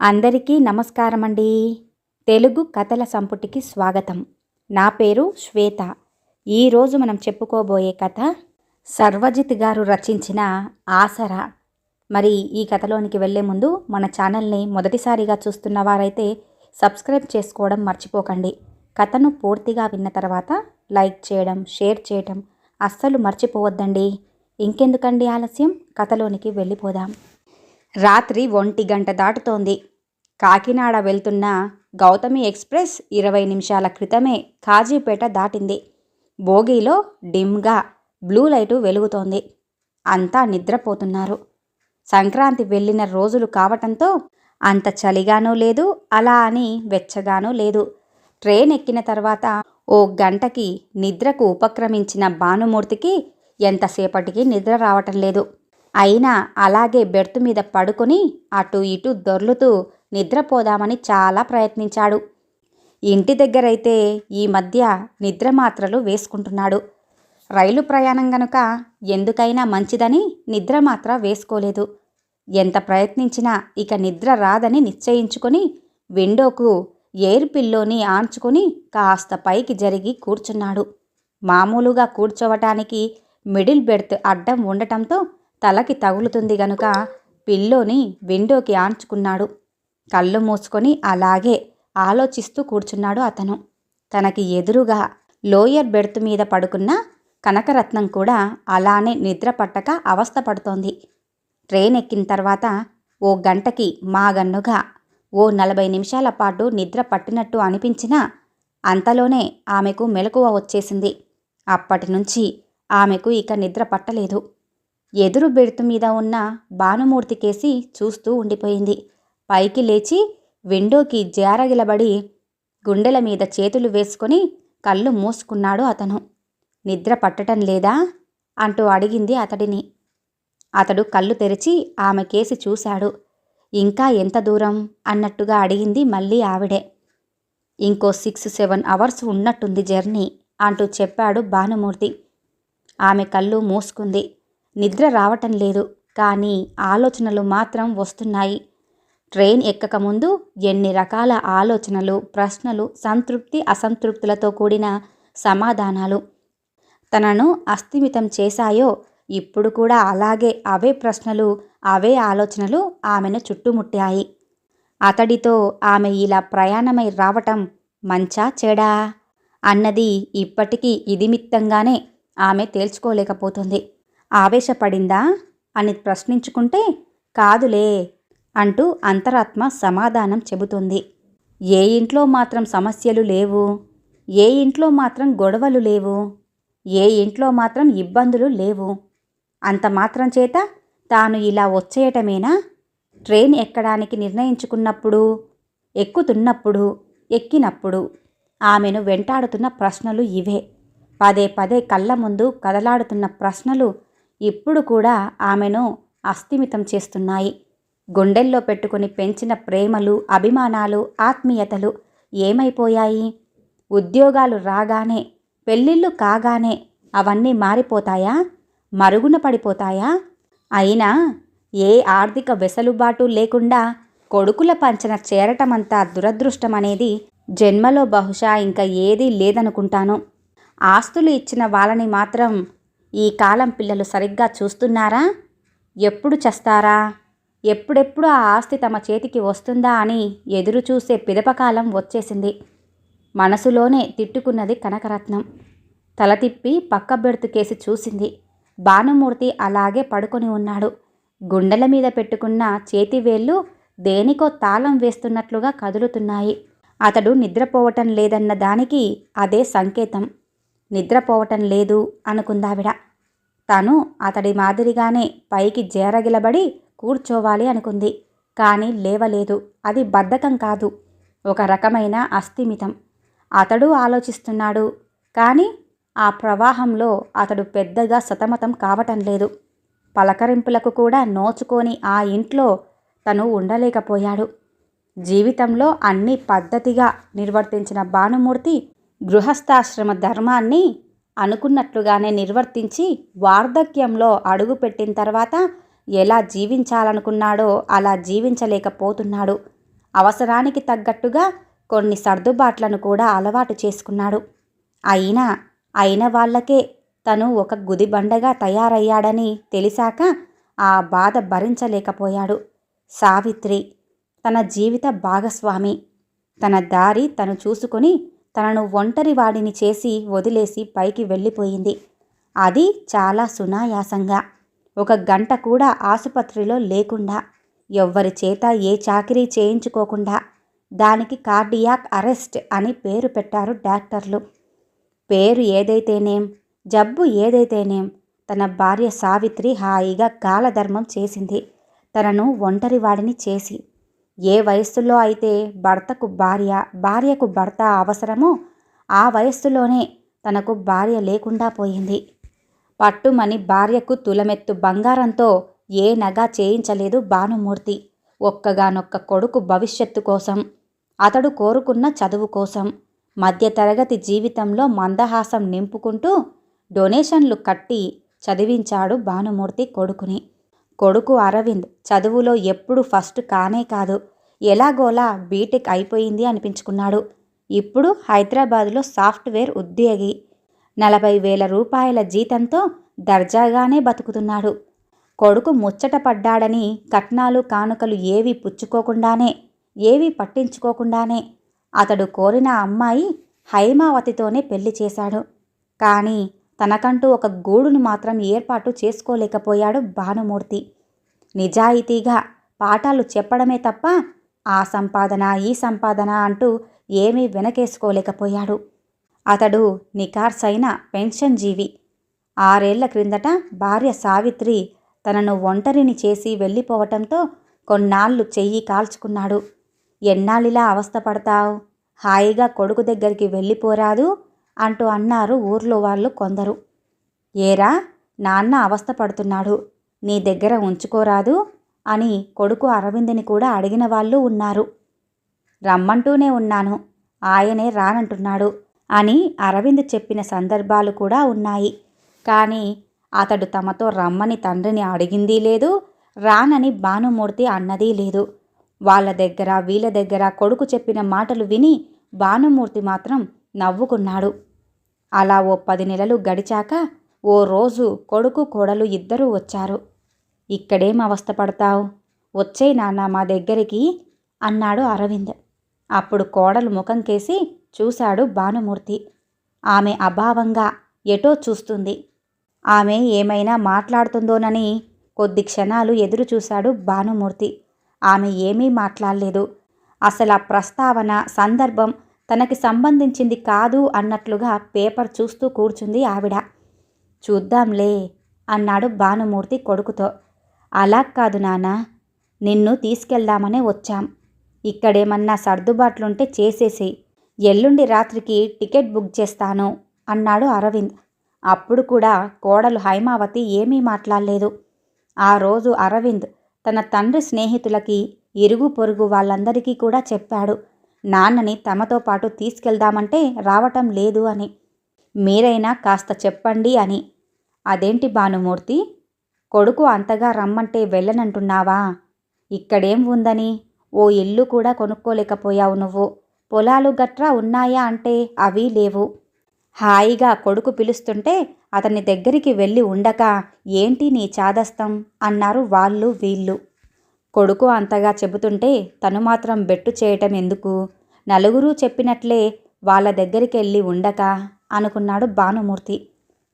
అందరికీ నమస్కారం అండి. తెలుగు కథల సంపుటికి స్వాగతం. నా పేరు శ్వేత. ఈరోజు మనం చెప్పుకోబోయే కథ సర్వజిత్ గారు రచించిన ఆసరా. మరి ఈ కథలోనికి వెళ్ళే ముందు మన ఛానల్ని మొదటిసారిగా చూస్తున్న వారైతే సబ్స్క్రైబ్ చేసుకోవడం మర్చిపోకండి. కథను పూర్తిగా విన్న తర్వాత లైక్ చేయడం, షేర్ చేయడం అస్సలు మర్చిపోవద్దండి. ఇంకెందుకండి ఆలస్యం, కథలోనికి వెళ్ళిపోదాం. రాత్రి 1 గంట దాటుతోంది. కాకినాడ వెళ్తున్న గౌతమి ఎక్స్ప్రెస్ 20 నిమిషాల క్రితమే కాజీపేట దాటింది. బోగీలో డిమ్గా బ్లూ లైటు వెలుగుతోంది. అంతా నిద్రపోతున్నారు. సంక్రాంతి వెళ్ళిన రోజులు కావటంతో అంత చలిగానూ లేదు, అలా అని వెచ్చగానూ లేదు. ట్రైన్ ఎక్కిన తర్వాత ఓ గంటకి నిద్రకు ఉపక్రమించిన భానుమూర్తికి ఎంతసేపటికి నిద్ర రావటం లేదు. అయినా అలాగే బెర్త్ మీద పడుకొని అటు ఇటు దొర్లుతూ నిద్రపోదామని చాలా ప్రయత్నించాడు. ఇంటి దగ్గరైతే ఈ మధ్య నిద్ర మాత్రలు వేసుకుంటున్నాడు. రైలు ప్రయాణం గనుక ఎందుకైనా మంచిదని నిద్ర మాత్ర వేసుకోలేదు. ఎంత ప్రయత్నించినా ఇక నిద్ర రాదని నిశ్చయించుకొని విండోకు ఎయిర్ పిల్లోని ఆంచుకొని కాస్త పైకి జరిగి కూర్చున్నాడు. మామూలుగా కూర్చోవటానికి మిడిల్ బెర్త్ అడ్డం ఉండటంతో తలకి తగులుతుంది గనుక పిల్లోని విండోకి ఆంచుకున్నాడు. కళ్ళు మూసుకొని అలాగే ఆలోచిస్తూ కూర్చున్నాడు అతను. తనకి ఎదురుగా లోయర్ బెర్త్ మీద పడుకున్న కనకరత్నం కూడా అలానే నిద్ర పట్టక అవస్థపడుతోంది. ట్రైన్ ఎక్కిన తర్వాత ఓ గంటకి మాగన్నుగా ఓ 40 నిమిషాల పాటు నిద్ర పట్టినట్టు అనిపించినా అంతలోనే ఆమెకు మెలకువ వచ్చేసింది. అప్పటి నుంచి ఆమెకు ఇక నిద్ర పట్టలేదు. ఎదురు బెర్త్ మీద ఉన్న భానుమూర్తి కేసి చూస్తూ ఉండిపోయింది. పైకి లేచి విండోకి జారగిలబడి గుండెల మీద చేతులు వేసుకొని కళ్ళు మూసుకున్నాడు అతను. నిద్ర పట్టటం లేదా అంటూ అడిగింది అతడిని. అతడు కళ్ళు తెరిచి ఆమె కేసి చూశాడు. ఇంకా ఎంత దూరం అన్నట్టుగా అడిగింది మళ్ళీ ఆవిడే. ఇంకో 6-7 అవర్స్ ఉన్నట్టుంది జర్నీ అంటూ చెప్పాడు భానుమూర్తి. ఆమె కళ్ళు మూసుకుంది. నిద్ర రావటం లేదు, కానీ ఆలోచనలు మాత్రం వస్తున్నాయి. ట్రైన్ ఎక్కకముందు ఎన్ని రకాల ఆలోచనలు, ప్రశ్నలు, సంతృప్తి అసంతృప్తులతో కూడిన సమాధానాలు తనను అస్థిమితం చేశాయో ఇప్పుడు కూడా అలాగే అవే ప్రశ్నలు, అవే ఆలోచనలు ఆమెను చుట్టుముట్టాయి. అతడితో ఆమె ఇలా ప్రయాణమై రావటం మంచా చెడా అన్నది ఇప్పటికీ ఇదిమిత్తంగానే ఆమె తేల్చుకోలేకపోతుంది. ఆవేశపడిందా అని ప్రశ్నించుకుంటే కాదులే అంటూ అంతరాత్మ సమాధానం చెబుతుంది. ఏ ఇంట్లో మాత్రం సమస్యలు లేవు, ఏ ఇంట్లో మాత్రం గొడవలు లేవు, ఏ ఇంట్లో మాత్రం ఇబ్బందులు లేవు. అంత మాత్రం చేత తాను ఇలా వచ్చేయటమేనా? ట్రైన్ ఎక్కడానికి నిర్ణయించుకున్నప్పుడు, ఎక్కుతున్నప్పుడు, ఎక్కినప్పుడు ఆమెను వెంటాడుతున్న ప్రశ్నలు ఇవే. పదే పదే కళ్ళ ముందు కదలాడుతున్న ప్రశ్నలు ఇప్పుడు కూడా ఆమెను అస్థిమితం చేస్తున్నాయి. గుండెల్లో పెట్టుకుని పెంచిన ప్రేమలు, అభిమానాలు, ఆత్మీయతలు ఏమైపోయాయి? ఉద్యోగాలు రాగానే, పెళ్ళిళ్ళు కాగానే అవన్నీ మారిపోతాయా? మరుగున పడిపోతాయా? అయినా ఏ ఆర్థిక వెసులుబాటు లేకుండా కొడుకుల పంచన చేరటమంతా దురదృష్టమనేది జన్మలో బహుశా ఇంకా ఏదీ లేదనుకుంటాను. ఆస్తులు ఇచ్చిన వాళ్ళని మాత్రం ఈ కాలం పిల్లలు సరిగ్గా చూస్తున్నారా? ఎప్పుడు చస్తారా, ఎప్పుడెప్పుడు ఆ ఆస్తి తమ చేతికి వస్తుందా అని ఎదురు చూసే పిదపకాలం వచ్చేసింది. మనసులోనే తిట్టుకున్నది కనకరత్నం. తల తిప్పి పక్క బెర్త్ కేసి చూసింది. భానుమూర్తి అలాగే పడుకొని ఉన్నాడు. గుండెల మీద పెట్టుకున్న చేతివేళ్ళు దేనికో తాళం వేస్తున్నట్లుగా కదులుతున్నాయి. అతడు నిద్రపోవటం లేదన్న దానికి అదే సంకేతం. నిద్రపోవటం లేదు అనుకుందావిడ. తను అతడి మాదిరిగానే పైకి జేరగిలబడి కూర్చోవాలి అనుకుంది. కానీ లేవలేదు. అది బద్ధకం కాదు, ఒక రకమైన అస్థిమితం. అతడు ఆలోచిస్తున్నాడు, కానీ ఆ ప్రవాహంలో అతడు పెద్దగా సతమతం కావటం లేదు. పలకరింపులకు కూడా నోచుకొని ఆ ఇంట్లో తను ఉండలేకపోయాడు. జీవితంలో అన్ని పద్ధతిగా నిర్వర్తించిన భానుమూర్తి గృహస్థాశ్రమ ధర్మాన్ని అనుకున్నట్లుగానే నిర్వర్తించి వార్ధక్యంలో అడుగుపెట్టిన తర్వాత ఎలా జీవించాలనుకున్నాడో అలా జీవించలేకపోతున్నాడు. అవసరానికి తగ్గట్టుగా కొన్ని సర్దుబాట్లను కూడా అలవాటు చేసుకున్నాడు. అయిన వాళ్ళకే తను ఒక గుదిబండగా తయారయ్యాడని తెలిసాక ఆ బాధ భరించలేకపోయాడు. సావిత్రి తన జీవిత భాగస్వామి. తన దారి తను చూసుకొని తనను ఒంటరివాడిని చేసి వదిలేసి పైకి వెళ్ళిపోయింది. అది చాలా సునాయాసంగా, 1 గంట కూడా ఆసుపత్రిలో లేకుండా, ఎవ్వరి చేత ఏ చాకిరీ చేయించుకోకుండా. దానికి కార్డియాక్ అరెస్ట్ అని పేరు పెట్టారు డాక్టర్లు. పేరు ఏదైతేనేం, జబ్బు ఏదైతేనేం, తన భార్య సావిత్రి హాయిగా కాలధర్మం చేసింది. తనను ఒంటరివాడిని చేసి. ఏ వయస్సులో అయితే భర్తకు భార్య, భార్యకు భర్త అవసరమో ఆ వయస్సులోనే తనకు భార్య లేకుండా పోయింది. పట్టుమని భార్యకు తులమెత్తు బంగారంతో ఏ నగ చేయించలేదు భానుమూర్తి. ఒక్కగానొక్క కొడుకు భవిష్యత్తు కోసం, అతడు కోరుకున్న చదువు కోసం, మధ్యతరగతి జీవితంలో మందహాసం నింపుకుంటూ డొనేషన్లు కట్టి చదివించాడు భానుమూర్తి కొడుకుని. కొడుకు అరవింద్ చదువులో ఎప్పుడు ఫస్ట్ కానే కాదు. ఎలాగోలా బీటెక్ అయిపోయింది అనిపించుకున్నాడు. ఇప్పుడు హైదరాబాదులో సాఫ్ట్వేర్ ఉద్యోగి. 40,000 రూపాయల జీతంతో దర్జాగానే బతుకుతున్నాడు. కొడుకు ముచ్చట పడ్డాడని కట్నాలు కానుకలు ఏవీ పుచ్చుకోకుండానే, ఏవీ పట్టించుకోకుండానే అతడు కోరిన అమ్మాయి హైమావతితోనే పెళ్లి చేశాడు. కానీ తనకంటూ ఒక గూడును మాత్రం ఏర్పాటు చేసుకోలేకపోయాడు భానుమూర్తి. నిజాయితీగా పాఠాలు చెప్పడమే తప్ప ఆ సంపాదన ఈ సంపాదన అంటూ ఏమీ వెనకేసుకోలేకపోయాడు. అతడు నికార్సైన పెన్షన్ జీవి. 6 ఏళ్ల క్రిందట భార్య సావిత్రి తనను ఒంటరిని చేసి వెళ్ళిపోవటంతో కొన్నాళ్ళు చెయ్యి కాల్చుకున్నాడు. ఎన్నాళ్ళిలా అవస్థపడతావు, హాయిగా కొడుకు దగ్గరికి వెళ్ళిపోరాదు అంటూ అన్నారు ఊర్లో వాళ్ళు కొందరు. ఏరా, నాన్న అవస్థపడుతున్నాడు, నీ దగ్గర ఉంచుకోరాదు అని కొడుకు అరవింద్ని కూడా అడిగిన వాళ్ళు ఉన్నారు. రమ్మంటూనే ఉన్నాను, ఆయనే రానంటున్నాడు అని అరవింద్ చెప్పిన సందర్భాలు కూడా ఉన్నాయి. కానీ అతడు తమతో రమ్మని తండ్రిని అడిగిందీ లేదు, రానని భానుమూర్తి అన్నదీ లేదు. వాళ్ళ దగ్గర వీళ్ళ దగ్గర కొడుకు చెప్పిన మాటలు విని భానుమూర్తి మాత్రం నవ్వుకున్నాడు. అలా ఓ 10 నెలలు గడిచాక ఓ రోజు కొడుకు కోడలు ఇద్దరూ వచ్చారు. ఇక్కడేం అవస్థపడతావు, వచ్చేయ్ నాన్న మా దగ్గరికి అన్నాడు అరవింద్. అప్పుడు కోడలు ముఖం కేసి చూశాడు భానుమూర్తి. ఆమె అభావంగా ఎటో చూస్తుంది. ఆమె ఏమైనా మాట్లాడుతుందోనని కొద్ది క్షణాలు ఎదురు చూశాడు భానుమూర్తి. ఆమె ఏమీ మాట్లాడలేదు. అసలు ఆ ప్రస్తావన, సందర్భం తనకి సంబంధించింది కాదు అన్నట్లుగా పేపర్ చూస్తూ కూర్చుంది ఆవిడ. చూద్దాంలే అన్నాడు భానుమూర్తి కొడుకుతో. అలా కాదు నాన్న, నిన్ను తీసుకెళ్దామనే వచ్చాం. ఇక్కడేమన్నా సర్దుబాట్లుంటే చేసేసి, ఎల్లుండి రాత్రికి టికెట్ బుక్ చేస్తాను అన్నాడు అరవింద్. అప్పుడు కూడా కోడలు హైమావతి ఏమీ మాట్లాడలేదు. ఆ రోజు అరవింద్ తన తండ్రి స్నేహితులకి, ఇరుగు పొరుగు వాళ్ళందరికీ కూడా చెప్పాడు నాన్నని తమతో పాటు తీసుకెళ్దామంటే రావటం లేదు అని. మీరైనా కాస్త చెప్పండి అని. అదేంటి భానుమూర్తి, కొడుకు అంతగా రమ్మంటే వెళ్ళనంటున్నావా? ఇక్కడేం ఉందని ఓ ఇల్లు కూడా కొనుక్కోలేకపోయావు నువ్వు. పొలాలు గట్రా ఉన్నాయా అంటే అవి లేవు. హాయిగా కొడుకు పిలుస్తుంటే అతని దగ్గరికి వెళ్ళి ఉండక ఏంటి నీ చాదస్తం అన్నారు వాళ్ళు వీళ్ళు. కొడుకు అంతగా చెబుతుంటే తను మాత్రం బెట్టు చేయటం ఎందుకు? నలుగురూ చెప్పినట్లే వాళ్ళ దగ్గరికి వెళ్ళి ఉండక అనుకున్నాడు భానుమూర్తి.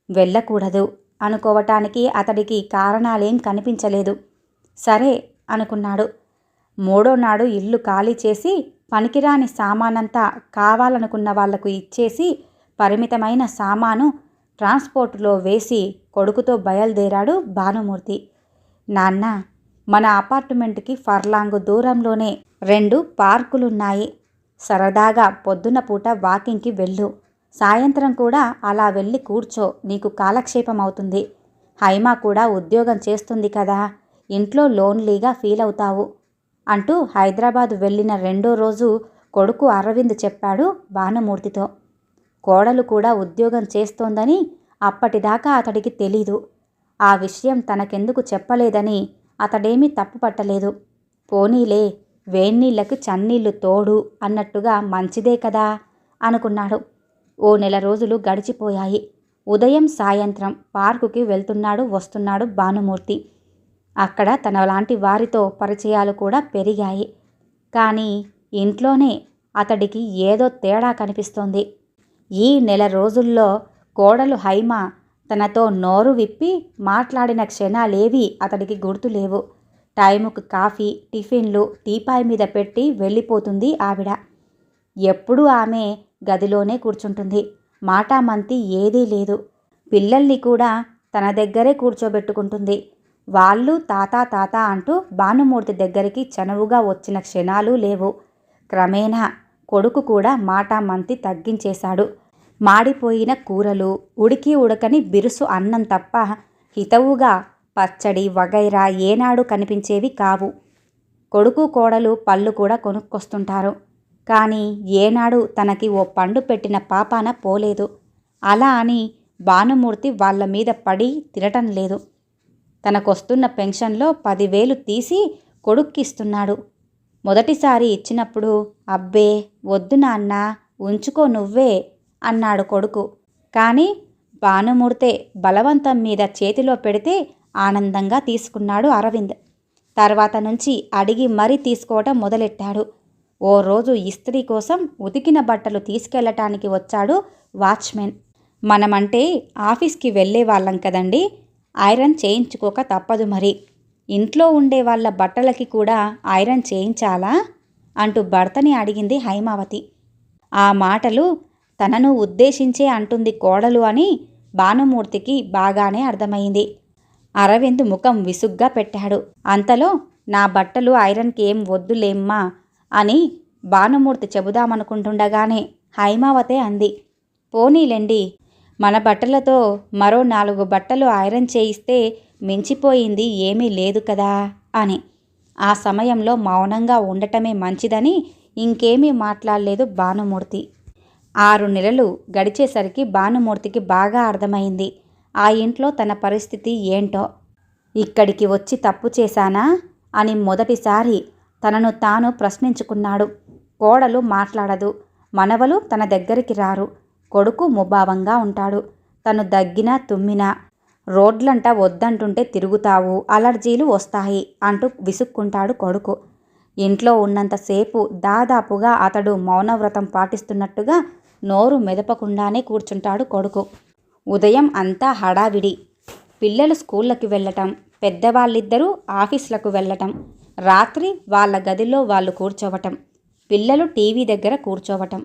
వెళ్ళకూడదు అనుకోవటానికి అతడికి కారణాలేం కనిపించలేదు. సరే అనుకున్నాడు. 3వ నాడు ఇల్లు ఖాళీ చేసి పనికిరాని సామానంతా కావాలనుకున్న వాళ్లకు ఇచ్చేసి పరిమితమైన సామాను ట్రాన్స్పోర్టులో వేసి కొడుకుతో బయలుదేరాడు భానుమూర్తి. నాన్న, మన అపార్ట్మెంట్కి ఫర్లాంగు దూరంలోనే 2 పార్కులున్నాయి. సరదాగా పొద్దున పూట వాకింగ్కి వెళ్ళు, సాయంత్రం కూడా అలా వెళ్ళి కూర్చో, నీకు కాలక్షేపం అవుతుంది. హైమా కూడా ఉద్యోగం చేస్తుంది కదా, ఇంట్లో లోన్లీగా ఫీల్ అవుతావు అంటూ హైదరాబాద్ వెళ్ళిన 2వ రోజు కొడుకు అరవింద్ చెప్పాడు భానుమూర్తితో. కోడలు కూడా ఉద్యోగం చేస్తోందని అప్పటిదాకా అతడికి తెలీదు. ఆ విషయం తనకెందుకు చెప్పలేదని అతడేమీ తప్పుపట్టలేదు. పోనీలే, వేన్నీళ్లకు చన్నీళ్లు తోడు అన్నట్టుగా మంచిదే కదా అనుకున్నాడు. ఓ నెల రోజులు గడిచిపోయాయి. ఉదయం సాయంత్రం పార్కుకి వెళ్తున్నాడు వస్తున్నాడు భానుమూర్తి. అక్కడ తనలాంటి వారితో పరిచయాలు కూడా పెరిగాయి. కానీ ఇంట్లోనే అతడికి ఏదో తేడా కనిపిస్తోంది. ఈ నెల రోజుల్లో కోడలు హైమ తనతో నోరు విప్పి మాట్లాడిన క్షణాలేవీ అతడికి గుర్తులేవు. టైముకు కాఫీ టిఫిన్లు టీపాయ్ మీద పెట్టి వెళ్ళిపోతుంది ఆవిడ. ఎప్పుడూ ఆమె గదిలోనే కూర్చుంటుంది. మాటామంతి ఏదీ లేదు. పిల్లల్ని కూడా తన దగ్గరే కూర్చోబెట్టుకుంటుంది. వాళ్ళు తాత తాత అంటూ భానుమూర్తి దగ్గరికి చనువుగా వచ్చిన క్షణాలు లేవు. క్రమేణా కొడుకు కూడా మాటామంతి తగ్గించేశాడు. మాడిపోయిన కూరలు, ఉడికి ఉడకని బిరుసు అన్నం తప్ప హితవుగా పచ్చడి వగైరా ఏనాడు కనిపించేవి కావు. కొడుకు కోడలు పళ్ళు కూడా కొనుక్కొస్తుంటారు. కానీ ఏనాడు తనకి ఓ పండు పెట్టిన పాపాన పోలేదు. అలా అని భానుమూర్తి వాళ్ళ మీద పడి తినటం లేదు. తనకొస్తున్న పెన్షన్లో 10,000 తీసి కొడుక్కిస్తున్నాడు. మొదటిసారి ఇచ్చినప్పుడు అబ్బే వద్దు నాన్న ఉంచుకో నువ్వే అన్నాడు కొడుకు. కానీ భానుమూర్తే బలవంతం మీద చేతిలో పెడితే ఆనందంగా తీసుకున్నాడు అరవింద్. తర్వాత నుంచి అడిగి మరీ తీసుకోవటం మొదలెట్టాడు. ఓ రోజు ఇస్త్రీ కోసం ఉతికిన బట్టలు తీసుకెళ్లటానికి వచ్చాడు వాచ్మెన్. మనమంటే ఆఫీస్కి వెళ్ళే వాళ్ళం కదండి, ఐరన్ చేయించుకోక తప్పదు మరి. ఇంట్లో ఉండే వాళ్ళ బట్టలకి కూడా ఐరన్ చేయించాలా అంటూ భర్తని అడిగింది హైమావతి. ఆ మాటలు తనను ఉద్దేశించే అంటుంది కోడలు అని భానుమూర్తికి బాగానే అర్థమైంది. అరవింద్ ముఖం విసుగ్గా పెట్టాడు. అంతలో నా బట్టలు ఐరన్కి ఏం వద్దులేమ్మా అని భానుమూర్తి చెబుదామనుకుంటుండగానే హైమావతే అంది, పోనీలెండి, మన బట్టలతో మరో 4 బట్టలు ఐరన్ చేయిస్తే మించిపోయింది ఏమీ లేదు కదా అని. ఆ సమయంలో మౌనంగా ఉండటమే మంచిదని ఇంకేమీ మాట్లాడలేదు భానుమూర్తి. 6 నెలలు గడిచేసరికి భానుమూర్తికి బాగా అర్థమైంది ఆ ఇంట్లో తన పరిస్థితి ఏంటో. ఇక్కడికి వచ్చి తప్పు చేశానా అని మొదటిసారి తనను తాను ప్రశ్నించుకున్నాడు. కోడలు మాట్లాడదు, మనవలు తన దగ్గరికి రారు, కొడుకు ముభావంగా ఉంటాడు. తను దగ్గినా తుమ్మినా రోడ్లంట వద్దంటుంటే తిరుగుతావు, అలర్జీలు వస్తాయి అంటూ విసుక్కుంటాడు కొడుకు. ఇంట్లో ఉన్నంతసేపు దాదాపుగా అతడు మౌనవ్రతం పాటిస్తున్నట్టుగా నోరు మెదపకుండానే కూర్చుంటాడు కొడుకు. ఉదయం అంతా హడావిడి. పిల్లలు స్కూళ్ళకి వెళ్ళటం, పెద్దవాళ్ళిద్దరూ ఆఫీసులకు వెళ్ళటం, రాత్రి వాళ్ళ గదిలో వాళ్ళు కూర్చోవటం, పిల్లలు టీవీ దగ్గర కూర్చోవటం.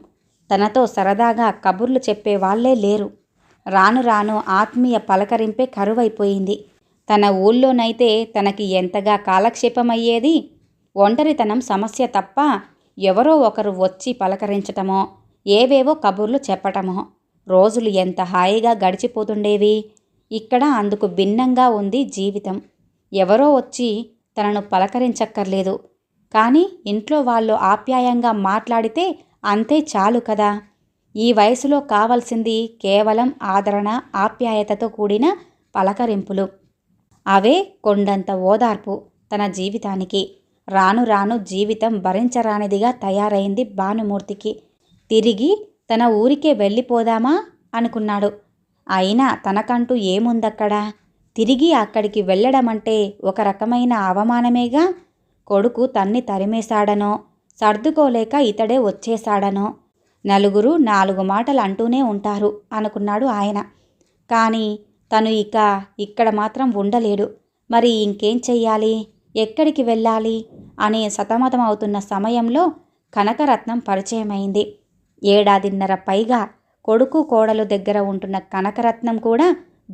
తనతో సరదాగా కబుర్లు చెప్పే వాళ్లే లేరు. రాను రాను ఆత్మీయ పలకరింపే కరువైపోయింది. తన ఊళ్ళోనైతే తనకి ఎంతగా కాలక్షేపమయ్యేది. ఒంటరితనం సమస్య తప్ప ఎవరో ఒకరు వచ్చి పలకరించటమో ఏవేవో కబుర్లు చెప్పటమో రోజులు ఎంత హాయిగా గడిచిపోతుండేవి. ఇక్కడ అందుకు భిన్నంగా ఉంది జీవితం. ఎవరో వచ్చి తనను పలకరించక్కర్లేదు, కానీ ఇంట్లో వాళ్ళు ఆప్యాయంగా మాట్లాడితే అంతే చాలు కదా. ఈ వయసులో కావలసింది కేవలం ఆదరణ, ఆప్యాయతతో కూడిన పలకరింపులు. అవే కొండంత ఓదార్పు తన జీవితానికి. రాను రాను జీవితం భరించరానిదిగా తయారైంది భానుమూర్తికి. తిరిగి తన ఊరికే వెళ్ళిపోదామా అనుకున్నాడు. అయినా తనకంటూ ఏముందక్కడ? తిరిగి అక్కడికి వెళ్ళడమంటే ఒక రకమైన అవమానమేగా. కొడుకు తన్ని తరిమేశాడనో, సర్దుకోలేక ఇతడే వచ్చేశాడనో, నలుగురు 4 మాటలు అంటూనే ఉంటారు అనుకున్నాడు ఆయన. కానీ తను ఇక్కడ మాత్రం ఉండలేడు. మరి ఇంకేం చెయ్యాలి, ఎక్కడికి వెళ్ళాలి అని సతమతమవుతున్న సమయంలో కనకరత్నం పరిచయమైంది. 1.5 పైగా కొడుకు కోడలు దగ్గర ఉంటున్న కనకరత్నం కూడా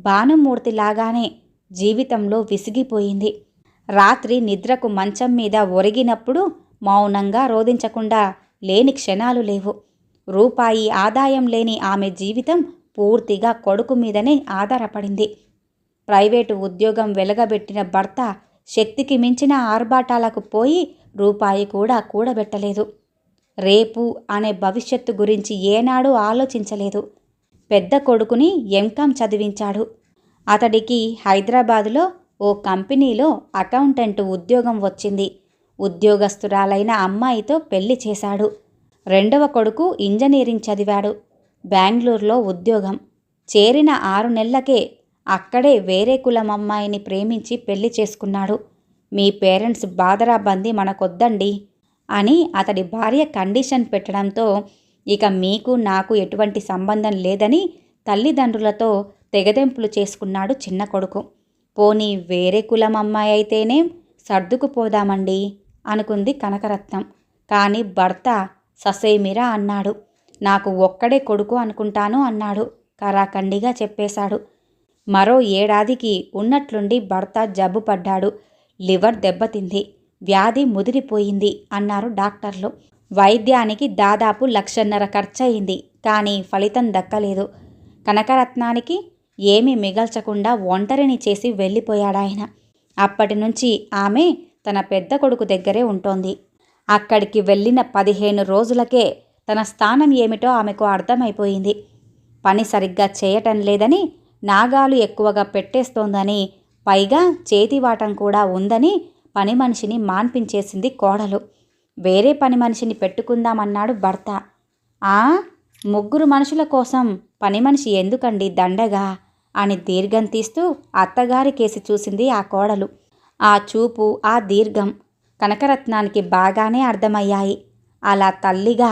భానుమూర్తిలాగానే జీవితంలో విసిగిపోయింది. రాత్రి నిద్రకు మంచం మీద ఒరిగినప్పుడు మౌనంగా రోదించకుండా లేని క్షణాలు లేవు. రూపాయి ఆదాయం లేని ఆమె జీవితం పూర్తిగా కొడుకు మీదనే ఆధారపడింది. ప్రైవేటు ఉద్యోగం వెలగబెట్టిన భర్త శక్తికి మించిన ఆర్భాటాలకు పోయి రూపాయి కూడా కూడబెట్టలేదు. రేపు అనే భవిష్యత్తు గురించి ఏనాడూ ఆలోచించలేదు. పెద్ద కొడుకుని ఎంకామ్ చదివించాడు. అతడికి హైదరాబాదులో ఓ కంపెనీలో అకౌంటెంట్ ఉద్యోగం వచ్చింది. ఉద్యోగస్తురాలైన అమ్మాయితో పెళ్లి చేశాడు. రెండవ కొడుకు ఇంజనీరింగ్ చదివాడు. బెంగళూరులో ఉద్యోగం. చేరిన 6 నెలలకే అక్కడే వేరే కులం అమ్మాయిని ప్రేమించి పెళ్లి చేసుకున్నాడు. మీ పేరెంట్స్ బాదరాబందీ మనకొద్దండి అని అతడి భార్య కండిషన్ పెట్టడంతో ఇక మీకు నాకు ఎటువంటి సంబంధం లేదని తల్లిదండ్రులతో తెగదెంపులు చేసుకున్నాడు చిన్న కొడుకు. పోనీ వేరే కులం అమ్మాయి అయితేనే సర్దుకుపోదామండి అనుకుంది కనకరత్నం. కానీ భర్త ససేమిరా అన్నాడు. నాకు ఒక్కడే కొడుకు అనుకుంటాను అన్నాడు. కరాఖండిగా చెప్పేశాడు. మరో ఏడాదికి ఉన్నట్లుండి భర్త జబ్బు పడ్డాడు. లివర్ దెబ్బతింది. వ్యాధి ముదిరిపోయింది అన్నారు డాక్టర్లు. వైద్యానికి దాదాపు 1,50,000 ఖర్చయింది. కానీ ఫలితం దక్కలేదు. కనకరత్నానికి ఏమీ మిగల్చకుండా ఒంటరిని చేసి వెళ్ళిపోయాడాయన. అప్పటి నుంచి ఆమె తన పెద్ద కొడుకు దగ్గరే ఉంటోంది. అక్కడికి వెళ్ళిన 15 రోజులకే తన స్థానం ఏమిటో ఆమెకు అర్థమైపోయింది. పని సరిగ్గా చేయటం లేదని, నాగాలు ఎక్కువగా పెట్టేస్తోందని, పైగా చేతివాటం కూడా ఉందని పని మనిషిని మాన్పించేసింది కోడలు. వేరే పని మనిషిని పెట్టుకుందామన్నాడు భర్త. 3 మనుషుల కోసం పని మనిషి ఎందుకండి దండగా అని దీర్ఘం తీస్తూ అత్తగారి కేసి చూసింది ఆ కోడలు. ఆ చూపు, ఆ దీర్ఘం కనకరత్నానికి బాగానే అర్థమయ్యాయి. అలా తల్లిగా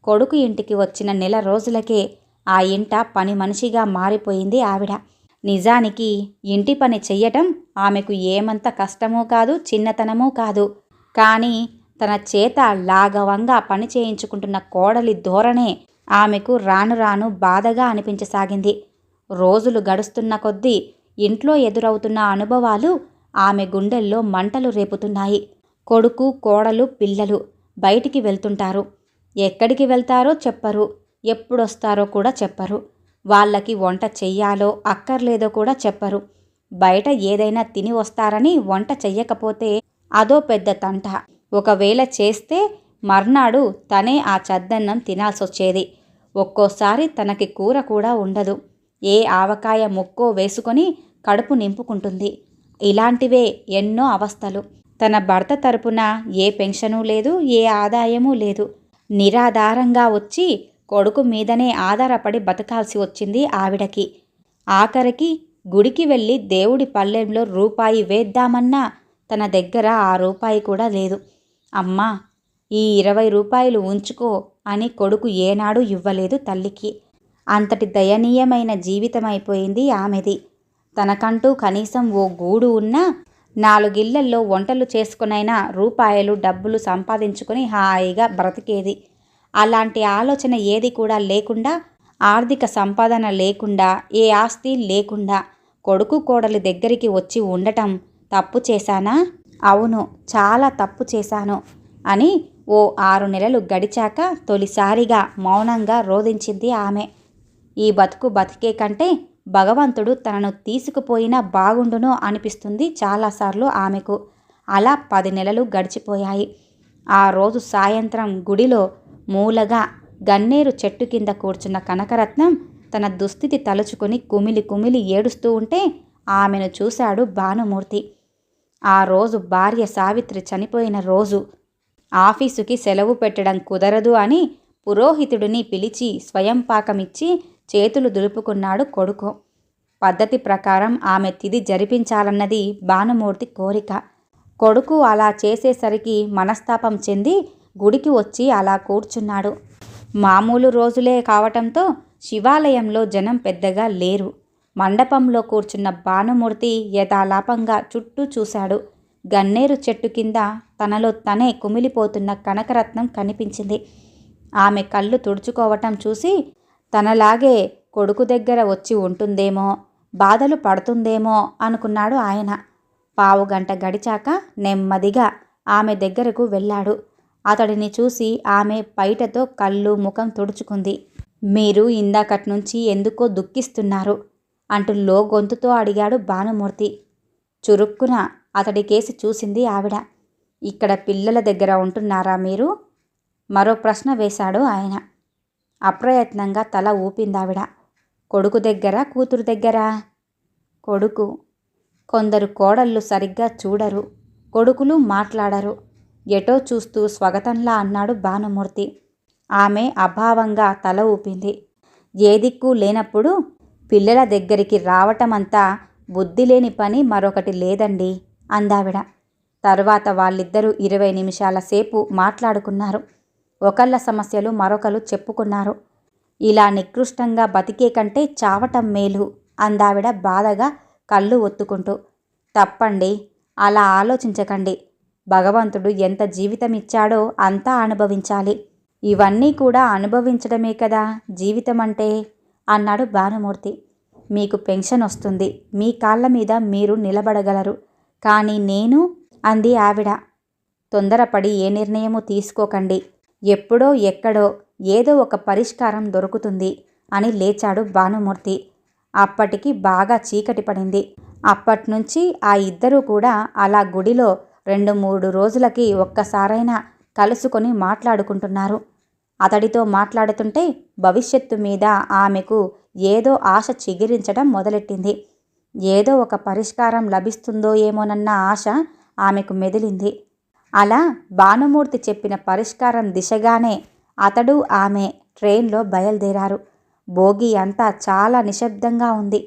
కొడుకు ఇంటికి వచ్చిన నెల రోజులకే ఆ ఇంట పని మనిషిగా మారిపోయింది ఆవిడ. నిజానికి ఇంటి పని చెయ్యటం ఆమెకు ఏమంత కష్టమూ కాదు, చిన్నతనమూ కాదు. కానీ తన చేత లాఘవంగా పని చేయించుకుంటున్న కోడలి ధోరణే ఆమెకు రాను రాను బాధగా అనిపించసాగింది. రోజులు గడుస్తున్న కొద్దీ ఇంట్లో ఎదురవుతున్న అనుభవాలు ఆమె గుండెల్లో మంటలు రేపుతున్నాయి. కొడుకు, కోడలు, పిల్లలు బయటికి వెళ్తుంటారు. ఎక్కడికి వెళ్తారో చెప్పరు. ఎప్పుడొస్తారో కూడా చెప్పరు. వాళ్ళకి వంట చెయ్యాలో అక్కర్లేదో కూడా చెప్పరు. బయట ఏదైనా తిని వస్తారని వంట చెయ్యకపోతే అదో పెద్ద తంట. ఒకవేళ చేస్తే మర్నాడు తనే ఆ చద్దన్నం తినాల్సొచ్చేది. ఒక్కోసారి తనకి కూర కూడా ఉండదు. ఏ ఆవకాయ ముక్కో వేసుకొని కడుపు నింపుకుంటుంది. ఇలాంటివే ఎన్నో అవస్థలు. తన భర్త తరపున ఏ పెన్షను లేదు, ఏ ఆదాయమూ లేదు. నిరాధారంగా వచ్చి కొడుకు మీదనే ఆధారపడి బతకాల్సి వచ్చింది ఆవిడకి. ఆఖరికి గుడికి వెళ్ళి దేవుడి పళ్ళెంలో రూపాయి వేద్దామన్నా తన దగ్గర ఆ రూపాయి కూడా లేదు. అమ్మా, ఈ 20 రూపాయలు ఉంచుకో అని కొడుకు ఏనాడు ఇవ్వలేదు తల్లికి. అంతటి దయనీయమైన జీవితమైపోయింది ఆమెది. తనకంటూ కనీసం ఓ గూడు ఉన్నా 4 ఇళ్లల్లో వంటలు చేసుకునైనా రూపాయలు డబ్బులు సంపాదించుకుని హాయిగా బ్రతికేది. అలాంటి ఆలోచన ఏది కూడా లేకుండా, ఆర్థిక సంపాదన లేకుండా, ఏ ఆస్తి లేకుండా కొడుకు కోడలి దగ్గరికి వచ్చి ఉండటం తప్పు చేశానా? అవును, చాలా తప్పు చేశాను అని ఓ 6 నెలలు గడిచాక తొలిసారిగా మౌనంగా రోదించింది ఆమె. ఈ బతుకు బతికే కంటే భగవంతుడు తనను తీసుకుపోయినా బాగుండును అనిపిస్తుంది చాలాసార్లు ఆమెకు. అలా 10 నెలలు గడిచిపోయాయి. ఆ రోజు సాయంత్రం గుడిలో మూలగా గన్నేరు చెట్టు కింద కూర్చున్న కనకరత్నం తన దుస్థితి తలుచుకుని కుమిలి కుమిలి ఏడుస్తూ ఉంటే ఆమెను చూశాడు భానుమూర్తి. ఆ రోజు భార్య సావిత్రి చనిపోయిన రోజు. ఆఫీసుకి సెలవు పెట్టడం కుదరదు అని పురోహితుడిని పిలిచి స్వయం పాకమిచ్చి చేతులు దులుపుకున్నాడు కొడుకు. పద్ధతి ప్రకారం ఆమె తిథి జరిపించాలన్నది భానుమూర్తి కోరిక. కొడుకు అలా చేసేసరికి మనస్తాపం చెంది గుడికి వచ్చి అలా కూర్చున్నాడు. మామూలు రోజులే కావటంతో శివాలయంలో జనం పెద్దగా లేరు. మండపంలో కూర్చున్న భానుమూర్తి యథాలాపంగా చుట్టూ చూశాడు. గన్నేరు చెట్టు కింద తనలో తనే కుమిలిపోతున్న కనకరత్నం కనిపించింది. ఆమె కళ్ళు తుడుచుకోవటం చూసి తనలాగే కొడుకు దగ్గర వచ్చి ఉంటుందేమో, బాధలు పడుతుందేమో అనుకున్నాడు ఆయన. పావుగంట గడిచాక నెమ్మదిగా ఆమె దగ్గరకు వెళ్ళాడు. అతడిని చూసి ఆమె పైటతో కళ్ళు ముఖం తుడుచుకుంది. మీరు ఇందాకట్నుంచి ఎందుకో దుఃఖిస్తున్నారు అంటూ గొంతుతో అడిగాడు భానుమూర్తి. చురుక్కున అతడి కేసి చూసింది ఆవిడ. ఇక్కడ పిల్లల దగ్గర ఉంటున్నారా మీరు? మరో ప్రశ్న వేశాడు ఆయన. అప్రయత్నంగా తల ఊపిందావిడ. కొడుకు దగ్గర, కూతురు దగ్గరా? కొడుకు. కొందరు కోడళ్ళు సరిగ్గా చూడరు, కొడుకులు మాట్లాడరు. ఎటో చూస్తూ స్వగతంలా అన్నాడు భానుమూర్తి. ఆమె అభావంగా తల ఊపింది. ఏ దిక్కు లేనప్పుడు పిల్లల దగ్గరికి రావటమంతా బుద్ధిలేని పని మరొకటి లేదండి అందావిడ. తర్వాత వాళ్ళిద్దరూ 20 నిమిషాల సేపు మాట్లాడుకున్నారు. ఒకళ్ళ సమస్యలు మరొకరు చెప్పుకున్నారు. ఇలా నికృష్టంగా బతికే కంటే చావటం మేలు అందావిడ బాధగా కళ్ళు ఒత్తుకుంటూ. తప్పండి, అలా ఆలోచించకండి. భగవంతుడు ఎంత జీవితమిచ్చాడో అంతా అనుభవించాలి. ఇవన్నీ కూడా అనుభవించడమే కదా జీవితమంటే అన్నాడు భానుమూర్తి. మీకు పెన్షన్ వస్తుంది, మీ కాళ్ళ మీద మీరు నిలబడగలరు. కానీ నేను అంది ఆవిడ. తొందరపడి ఏ నిర్ణయము తీసుకోకండి. ఎప్పుడో ఎక్కడో ఏదో ఒక పరిష్కారం దొరుకుతుంది అని లేచాడు భానుమూర్తి. అప్పటికి బాగా చీకటి పడింది. అప్పట్నుంచి ఆ ఇద్దరూ కూడా అలా గుడిలో 2-3 రోజులకి ఒక్కసారైనా కలుసుకొని మాట్లాడుకుంటున్నారు. అతడితో మాట్లాడుతుంటే భవిష్యత్తు మీద ఆమెకు ఏదో ఆశ చిగిరించడం మొదలెట్టింది. ఏదో ఒక పరిష్కారం లభిస్తుందో ఏమోనన్న ఆశ ఆమెకు మెదిలింది. అలా భానుమూర్తి చెప్పిన పరిష్కారం దిశగానే అతడు ఆమె ట్రైన్లో బయలుదేరారు. బోగి అంతా చాలా నిశ్శబ్దంగా ఉంది.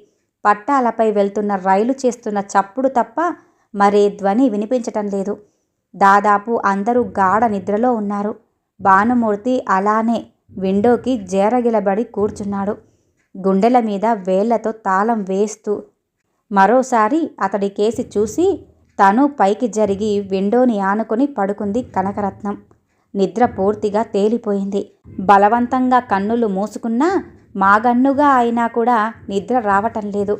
పట్టాలపై వెళ్తున్న రైలు చేస్తున్న చప్పుడు తప్ప మరే ధ్వని వినిపించటం లేదు. దాదాపు అందరూ గాఢ నిద్రలో ఉన్నారు. భానుమూర్తి అలానే విండోకి జేరగిలబడి కూర్చున్నాడు, గుండెల మీద వేళ్లతో తాళం వేస్తూ. మరోసారి అతడి కేసి చూసి తను పైకి జరిగి విండోని ఆనుకొని పడుకుంది కనకరత్నం. నిద్ర పూర్తిగా తేలిపోయింది. బలవంతంగా కన్నులు మూసుకున్నా మాగన్నుగా అయినా కూడా నిద్ర రావటం లేదు.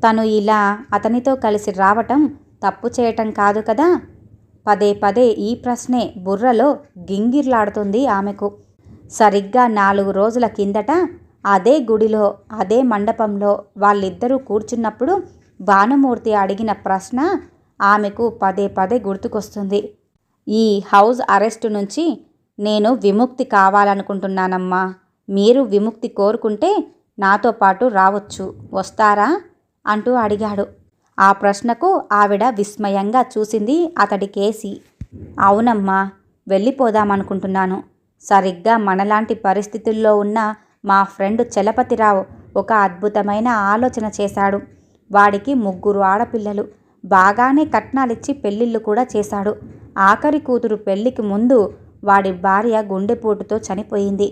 తను ఇలా అతనితో కలిసి రావటం తప్పు చేయటం కాదు కదా. పదే పదే ఈ ప్రశ్నే బుర్రలో గింగిర్లాడుతుంది ఆమెకు. సరిగ్గా 4 రోజుల కిందట అదే గుడిలో అదే మండపంలో వాళ్ళిద్దరూ కూర్చున్నప్పుడు భానుమూర్తి అడిగిన ప్రశ్న ఆమెకు పదే పదే గుర్తుకొస్తుంది. ఈ హౌస్ అరెస్టు నుంచి నేను విముక్తి కావాలనుకుంటున్నానమ్మా. మీరు విముక్తి కోరుకుంటే నాతో పాటు రావచ్చు, వస్తారా అంటూ అడిగాడు. ఆ ప్రశ్నకు ఆవిడ విస్మయంగా చూసింది అతడి కేసి. అవునమ్మా, వెళ్ళిపోదామనుకుంటున్నాను. సరిగ్గా మనలాంటి పరిస్థితుల్లో ఉన్న మా ఫ్రెండ్ చలపతిరావు ఒక అద్భుతమైన ఆలోచన చేశాడు. వాడికి 3 ఆడపిల్లలు. బాగానే కట్నాలిచ్చి పెళ్ళిళ్ళు కూడా చేశాడు. ఆఖరి కూతురు పెళ్లికి ముందు వాడి భార్య గుండెపోటుతో చనిపోయింది.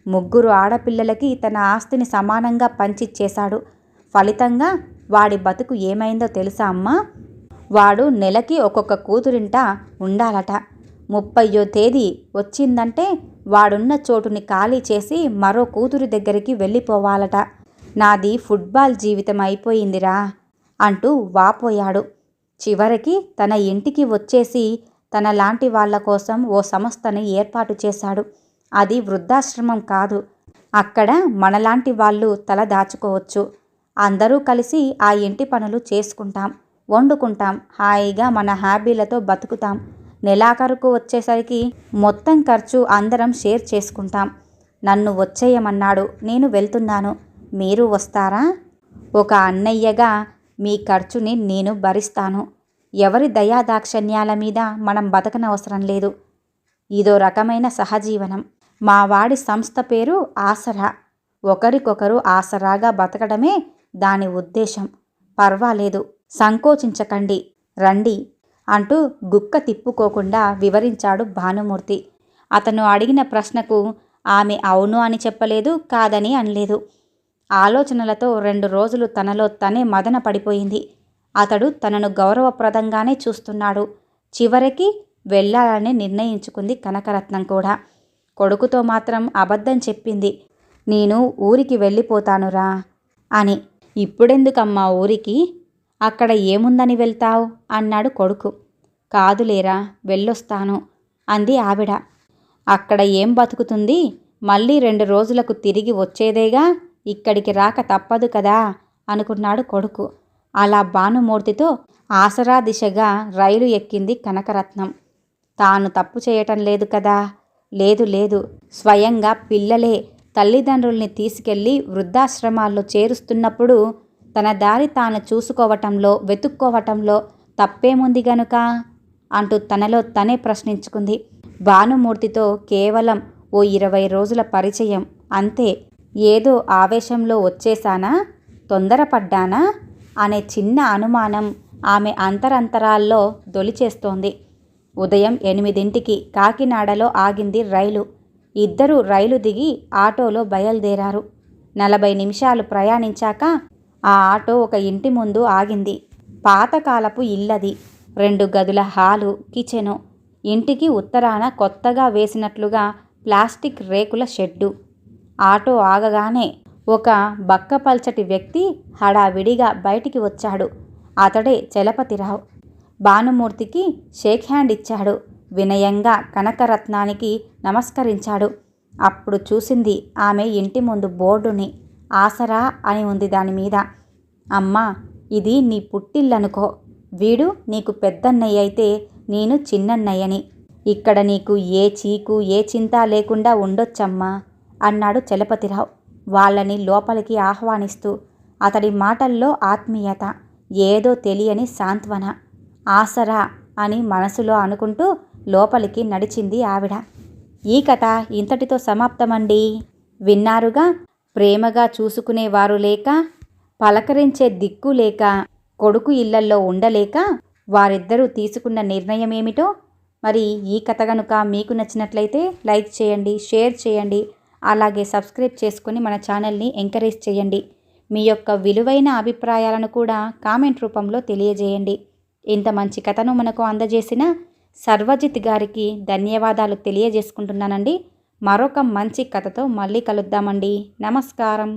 3 ఆడపిల్లలకి తన ఆస్తిని సమానంగా పంచిచ్చేశాడు. ఫలితంగా వాడి బతుకు ఏమైందో తెలుసా అమ్మా? వాడు నెలకి ఒక్కొక్క కూతురింట ఉండాలట. 30వ తేదీ వచ్చిందంటే వాడున్న చోటుని ఖాళీ చేసి మరో కూతురి దగ్గరికి వెళ్ళిపోవాలట. నాది ఫుట్బాల్ జీవితం అయిపోయిందిరా అంటూ వాపోయాడు. చివరికి తన ఇంటికి వచ్చేసి తన లాంటి వాళ్ల కోసం ఓ సంస్థని ఏర్పాటు చేశాడు. అది వృద్ధాశ్రమం కాదు. అక్కడ మనలాంటి వాళ్ళు తల దాచుకోవచ్చు. అందరూ కలిసి ఆ ఇంటి పనులు చేసుకుంటాం, వండుకుంటాం, హాయిగా మన హాబీలతో బతుకుతాం. నెలాఖరుకు వచ్చేసరికి మొత్తం ఖర్చు అందరం షేర్ చేసుకుంటాం. నన్ను వచ్చేయమన్నాడు, నేను వెళ్తున్నాను. మీరు వస్తారా? ఒక అన్నయ్యగా మీ ఖర్చుని నేను భరిస్తాను. ఎవరి దయాదాక్షణ్యాల మీద మనం బతకనవసరం లేదు. ఇదో రకమైన సహజీవనం. మా వాడి సంస్థ పేరు ఆసరా. ఒకరికొకరు ఆసరాగా బతకడమే దాని ఉద్దేశం. పర్వాలేదు, సంకోచించకండి, రండి అంటూ గుక్క తిప్పుకోకుండా వివరించాడు భానుమూర్తి. అతను అడిగిన ప్రశ్నకు ఆమె అవును అని చెప్పలేదు, కాదని అనలేదు. ఆలోచనలతో 2 రోజులు తనలో తనే మదన పడిపోయింది. అతడు తనను గౌరవప్రదంగానే చూస్తున్నాడు. చివరికి వెళ్ళాలని నిర్ణయించుకుంది కనకరత్నం కూడా. కొడుకుతో మాత్రం అబద్ధం చెప్పింది. నేను ఊరికి వెళ్ళిపోతానురా అని. ఇప్పుడెందుకమ్మా ఊరికి? అక్కడ ఏముందని వెళ్తావు అన్నాడు కొడుకు. కాదులేరా, వెళ్ళొస్తాను అంది ఆవిడ. అక్కడ ఏం బతుకుతుంది? మళ్ళీ 2 రోజులకు తిరిగి వచ్చేదేగా. ఇక్కడికి రాక తప్పదు కదా అనుకున్నాడు కొడుకు. అలా భానుమూర్తితో ఆసరా దిశగా రైలు ఎక్కింది కనకరత్నం. తాను తప్పు చేయటం లేదు కదా. లేదు లేదు, స్వయంగా పిల్లలే తల్లిదండ్రుల్ని తీసుకెళ్లి వృద్ధాశ్రమాల్లో చేరుస్తున్నప్పుడు తన దారి తాను చూసుకోవటంలో, వెతుక్కోవటంలో తప్పేముంది గనుక అంటూ తనలో తనే ప్రశ్నించుకుంది. భానుమూర్తితో కేవలం ఓ 20 రోజుల పరిచయం అంతే. ఏదో ఆవేశంలో వచ్చేశానా, తొందరపడ్డానా అనే చిన్న అనుమానం ఆమె అంతరంతరాల్లో దొలిచేస్తోంది. ఉదయం 8ంటికి కాకినాడలో ఆగింది రైలు. ఇద్దరూ రైలు దిగి ఆటోలో బయలుదేరారు. 40 నిమిషాలు ప్రయాణించాక ఆ ఆటో ఒక ఇంటి ముందు ఆగింది. పాతకాలపు ఇల్లది. 2 గదుల హాలు, కిచెను. ఇంటికి ఉత్తరాన కొత్తగా వేసినట్లుగా ప్లాస్టిక్ రేకుల షెడ్డు. ఆటో ఆగగానే ఒక బక్కపల్చటి వ్యక్తి హడావిడిగా బయటికి వచ్చాడు. అతడే చలపతిరావు. భానుమూర్తికి షేక్ హ్యాండ్ ఇచ్చాడు. వినయంగా కనకరత్నానికి నమస్కరించాడు. అప్పుడు చూసింది ఆమె ఇంటి ముందు బోర్డుని. ఆసరా అని ఉంది దానిమీద. అమ్మా, ఇది నీ పుట్టిల్లనుకో. వీడు నీకు పెద్దన్నయ్య అయితే నేను చిన్నన్నయ్యని. ఇక్కడ నీకు ఏ చీకు ఏ చింత లేకుండా ఉండొచ్చమ్మా అన్నాడు చలపతిరావు వాళ్ళని లోపలికి ఆహ్వానిస్తూ. అతడి మాటల్లో ఆత్మీయత, ఏదో తెలియని సాంత్వన. ఆసరా అని మనసులో అనుకుంటూ లోపలికి నడిచింది ఆవిడ. ఈ కథ ఇంతటితో సమాప్తమండి. విన్నారుగా. ప్రేమగా చూసుకునేవారు లేక, పలకరించే దిక్కు లేక, కొడుకు ఇళ్లల్లో ఉండలేక వారిద్దరూ తీసుకున్న నిర్ణయమేమిటో. మరి ఈ కథ కనుక మీకు నచ్చినట్లయితే లైక్ చేయండి, షేర్ చేయండి, అలాగే సబ్స్క్రైబ్ చేసుకొని మన ఛానల్ని ఎంకరేజ్ చేయండి. మీ యొక్క విలువైన అభిప్రాయాలను కూడా కామెంట్ రూపంలో తెలియజేయండి. ఇంత మంచి కథను మనకు అందజేసిన సర్వజిత్ గారికి ధన్యవాదాలు తెలియజేసుకుంటున్నానండి. మరొక మంచి కథతో మళ్ళీ కలుద్దామండి. నమస్కారం.